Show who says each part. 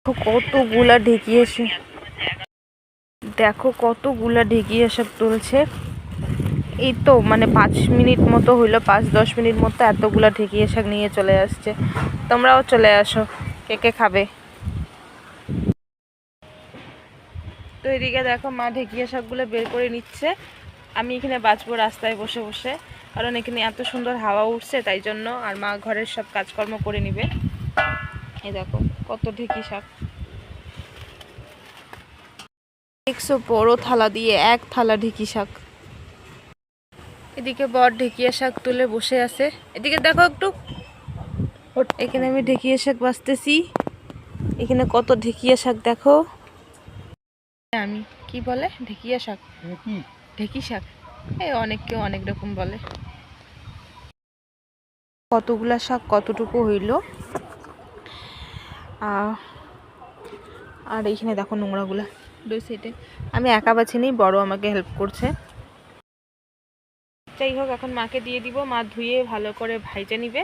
Speaker 1: কতগুলা ঢেকিয়ে দেখো কতগুলা ঢেকিয়ে শাক তুলছে। এই তো মানে 5 মিনিট মতো হইলো, 5-10 মিনিট মতো এতগুলা ঢেকিয়ে শাক নিয়ে চলে আসছে। তোমরাও চলে আসো, কে কে খাবে। তো এদিকে দেখো মা ঢেকিয়ে শাকগুলো বের করে নিচ্ছে। আমি এখানে বাঁচবো রাস্তায় বসে বসে, কারণ এখানে এত সুন্দর হাওয়া উঠছে তাই জন্য। আর মা ঘরের সব কাজকর্ম করে নিবে। এই দেখো কত ঢেকি শাক দেখছো, বড় থালা দিয়ে 1 থালা ঢেকি শাক। এদিকে বর ঢেকিয়া শাক তুলে বসে আছে। এদিকে দেখো একটু, এখানে আমি ঢেকিয়া শাক বাছতেছি। এখানে কত ঢেকিয়া শাক দেখো। আমি কি বলে ঢেকিয়া শাক, ঢেকি শাক, এই অনেক কেউ অনেক রকম বলে। কতগুলা শাক কতটুকু হইল। আর এইখানে দেখো নোংরাগুলা 2 সাইডে। আমি একা বাছি নেই, বড় আমাকে হেল্প করছে। যাই হোক এখন মাকে দিয়ে দিব, মা ধুয়ে ভালো করে ভাইজে নিবে।